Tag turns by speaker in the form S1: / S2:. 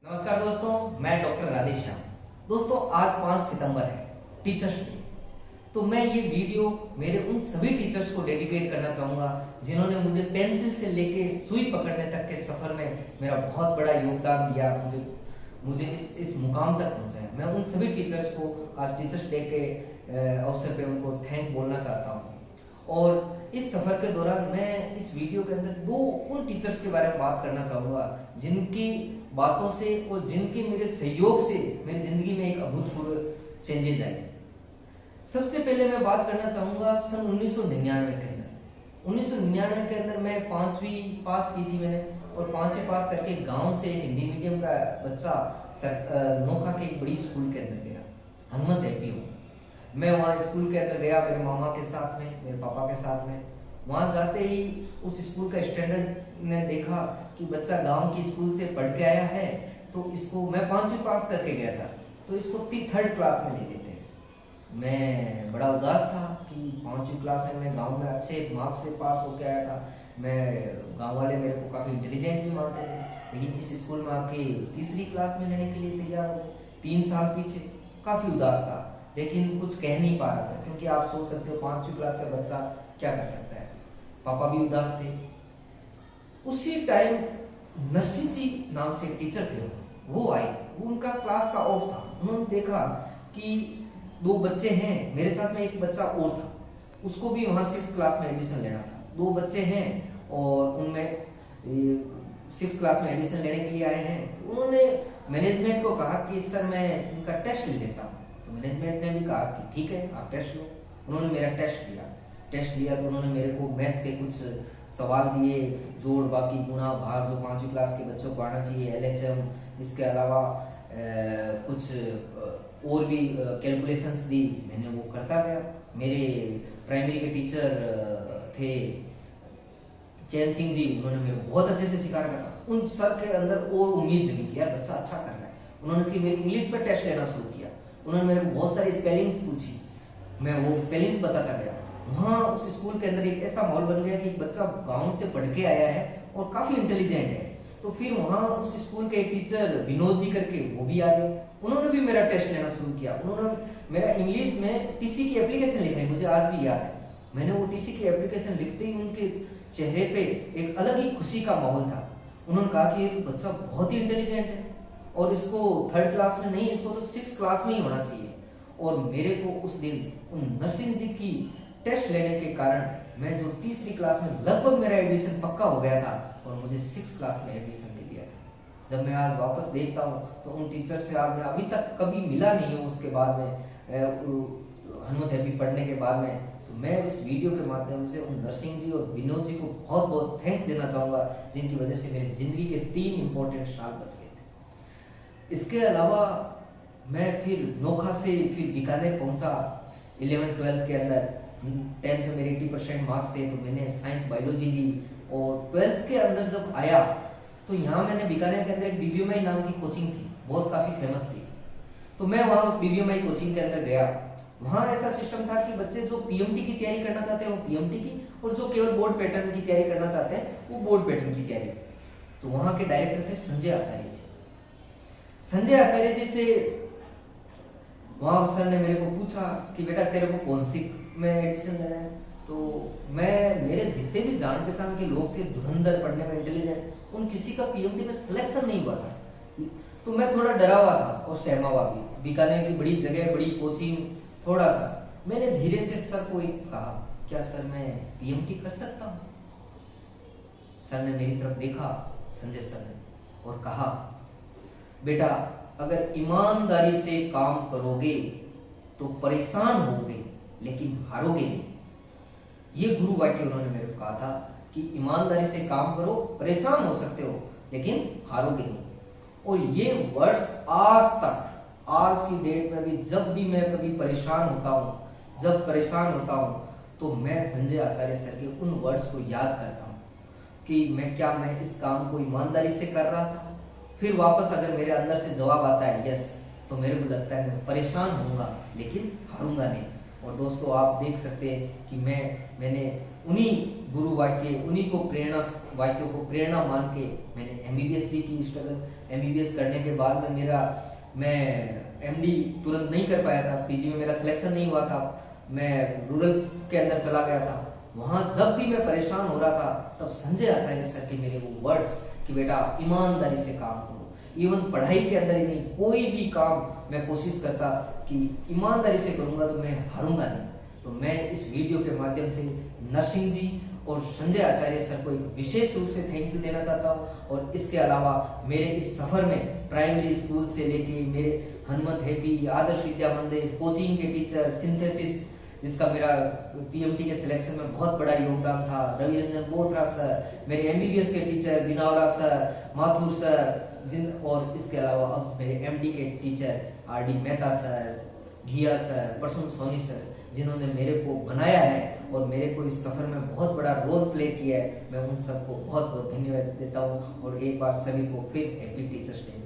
S1: नमस्कार दोस्तों, मैं डॉक्टर राधेश्याम। दोस्तों, आज 5 सितंबर है, टीचर्स डे। तो मैं ये वीडियो मेरे उन सभी टीचर्स को डेडिकेट करना चाहूंगा जिन्होंने मुझे पेंसिल से लेके सुई पकड़ने तक के सफर में मेरा बहुत बड़ा योगदान दिया, मुझे इस मुकाम तक पहुंचाया। मैं उन सभी टीचर्स को आज टीचर्स डे के अवसर पे उनको थैंक बोलना चाहता हूँ। और इस सफर के दौरान मैं इस वीडियो के अंदर दो उन टीचर्स के बारे में बात करना चाहूंगा जिनकी बातों से और जिनके मेरे सहयोग से मेरी जिंदगी में एक अभूतपूर्व चेंजेस आए। सबसे पहले मैं बात करना चाहूंगा सन 1999 के अंदर। 1999 के अंदर मैं 5वीं पास की थी मैंने, और 5वीं पास करके गांव से हिंदी मीडियम का बच्चा नोखा के एक बड़ी स्कूल के अंदर गया, हनुमत एपी में। मैं वहाँ स्कूल के अंदर गया मेरे मामा के साथ में, मेरे पापा के साथ में। वहां जाते ही उस स्कूल का स्टैंडर्ड ने देखा कि बच्चा गांव की स्कूल से पढ़ के आया है, तो इसको, मैं 5वीं पास करके गया था, तो इसको 3rd क्लास में ले लेते हैं। मैं बड़ा उदास था कि 5वीं क्लास में मैं गांव में अच्छे मार्क्स से पास होके आया था। मैं, गांव वाले मेरे को काफ़ी इंटेलिजेंट भी मानते थे, लेकिन इस स्कूल में आके 3री क्लास में लेने के लिए तैयार हो, 3 साल पीछे। काफ़ी उदास था, लेकिन कुछ कह नहीं पा रहा था, क्योंकि आप सोच सकते हो 5वीं क्लास का बच्चा क्या कर सकता है। पापा भी उदास थे। उसी टाइम नरसिंह जी नाम से एक टीचर थे, वो आए। वो, उनका क्लास का ऑफ था। उन्होंने देखा कि 2 बच्चे हैं, मेरे साथ में एक बच्चा और था, उसको भी वहां 6th क्लास में एडमिशन लेना था। 2 बच्चे हैं और उनमें 6th क्लास में एडमिशन लेने के लिए आए हैं। उन्होंने मैनेजमेंट को कहा कि सर मैं इनका टेस्ट ले लेता हूँ। तो मैनेजमेंट ने भी कहा कि ठीक है, आप टेस्ट लो। उन्होंने मेरा टेस्ट लिया तो उन्होंने मेरे को मैथ्स के कुछ सवाल दिए, जोड़, बाकी, गुणा, भाग, जो 5वीं क्लास के बच्चों को आना चाहिए, LHM, इसके अलावा कुछ और भी कैलकुलेशंस दी। मैंने वो करता गया। मेरे प्राइमरी के टीचर थे चैन सिंह जी, उन्होंने मेरे को बहुत अच्छे से सिखा रखा था। उन सर के अंदर और उम्मीद जगी कि यार बच्चा अच्छा कर रहा है। उन्होंने फिर मेरी इंग्लिश पर टेस्ट लेना शुरू किया। उन्होंने मेरे को बहुत सारी स्पेलिंग्स पूछी, मैं वो स्पेलिंग्स बताता गया। वहाँ उस स्कूल के अंदर एक ऐसा माहौल बन गया कि बच्चा गांव से पढ़ के आया है और काफी इंटेलिजेंट है। तो फिर वहाँ उस स्कूल के एक टीचर विनोद जी करके, वो भी आ गए। उन्होंने भी मेरा टेस्ट लेना शुरू किया। उन्होंने मेरा इंग्लिश में TC की एप्लीकेशन लिखाई, मुझे आज भी याद है। मैंने वो TC की एप्लीकेशन लिखते ही उनके चेहरे पे एक अलग ही खुशी का माहौल था। उन्होंने कहा कि ये बच्चा बहुत ही इंटेलिजेंट है और इसको 3rd क्लास में नहीं, इसको तो 6th क्लास में ही होना चाहिए। और मेरे को उस दिन उन नरसिंह जी की टेस्ट लेने के कारण मैं, जो 3री क्लास में लगभग मेरा एडमिशन पक्का हो गया था, और मुझे 6th क्लास में एडमिशन दे दिया था। जब मैं आज वापस देखता हूँ तो उन टीचर से आज मैं अभी तक कभी मिला नहीं हूँ। उसके बाद में हनुमत एपी पढ़ने के बाद में, तो मैं इस वीडियो के माध्यम से उन नरसिंह जी और विनोद जी को बहुत बहुत थैंक्स देना चाहूँगा, जिनकी वजह से मेरी जिंदगी के 3 इंपॉर्टेंट साल बच गए थे। इसके अलावा मैं फिर नोखा से फिर बीकानेर पहुंचा 11th 12th के अंदर। 10th में मेरे 80% मार्क्स थे, तो मैंने साइंस बायोलॉजी ली। और 12th के अंदर जब आया तो यहाँ मैंने बीकानेर के अंदर एक BBMI नाम की कोचिंग थी, बहुत काफ़ी फेमस थी। तो मैं वहाँ उस BBMI कोचिंग के अंदर गया। वहाँ ऐसा सिस्टम था कि बच्चे जो PMT की तैयारी करना चाहते हैं वो PMT की, और जो केवल बोर्ड पैटर्न की तैयारी करना चाहते हैं वो बोर्ड पैटर्न की तैयारी। तो वहाँ के डायरेक्टर थे संजय आचार्य जी। संजय आचार्य जी से वहाँ सर ने मेरे को पूछा कि बेटा तेरे को कौन सी में एडमिशन लेना है। तो मेरे जितने भी जान पहचान के लोग थे, धुरंधर, पढ़ने में इंटेलिजेंट, उन किसी का PMT में सिलेक्शन नहीं हुआ था। तो मैं थोड़ा डरा हुआ था और सहमा हुआ भी। बीकानेर की बड़ी जगह, बड़ी कोचिंग, थोड़ा सा मैंने धीरे से सर को एक कहा, क्या सर मैं PMT कर सकता हूँ? सर ने मेरी तरफ देखा, संजय सर ने, और कहा बेटा अगर ईमानदारी से काम करोगे तो परेशान होगे लेकिन हारोगे नहीं। ये गुरु वाक्य उन्होंने मेरे को कहा था कि ईमानदारी से काम करो, परेशान हो सकते हो लेकिन हारोगे नहीं। और ये वर्ड्स आज तक, आज की डेट में भी, जब भी मैं कभी परेशान होता हूँ, तो मैं संजय आचार्य सर के उन वर्ड्स को याद करता हूँ कि मैं इस काम को ईमानदारी से कर रहा था। फिर वापस अगर मेरे अंदर से जवाब आता है यस, तो मेरे को लगता है मैं परेशान होऊंगा लेकिन हारूंगा नहीं। और दोस्तों, आप देख सकते हैं कि मैंने उन्हीं गुरु वाक्य, उन्हीं को प्रेरणा वाक्यों को प्रेरणा मान के मैंने एमबीबीएस भी की स्ट्रगल। एमबीबीएस करने के बाद में मैं एमडी तुरंत नहीं कर पाया था, पीजी में मेरा सिलेक्शन नहीं हुआ था, मैं रूरल के अंदर चला गया था। वहां जब भी मैं परेशान हो रहा था तब संजय आचार्य सर के मेरे वो वर्ड्स कि बेटा ईमानदारी से काम करो। इवन पढ़ाई के अंदर ही नहीं, कोई भी काम मैं कोशिश करता कि ईमानदारी से करूंगा तो मैं हारूंगा नहीं। तो मैं इस वीडियो के माध्यम से नरसिंह जी और संजय आचार्य सर को एक विशेष रूप से थैंक यू देना चाहता हूँ। और इसके अलावा मेरे इस सफर में प्राइमरी स्कूल से लेके मेरे हनुमत हैप्पी, आदर्श विद्या मंदिर, कोचिंग के टीचर, सिंथेसिस जिसका मेरा पीएमटी के सिलेक्शन में बहुत बड़ा योगदान था, रवि रंजन बोथरा सर, मेरे एमबीबीएस के टीचर बिनावरा सर, माथुर सर, और इसके अलावा अब मेरे एमडी के टीचर आरडी मेहता सर, घिया सर, प्रसून सोनी सर, जिन्होंने मेरे को बनाया है और मेरे को इस सफर में बहुत बड़ा रोल प्ले किया है। मैं उन सबको बहुत बहुत धन्यवाद देता हूँ और एक बार सभी को फिर हैप्पी टीचर्स डे।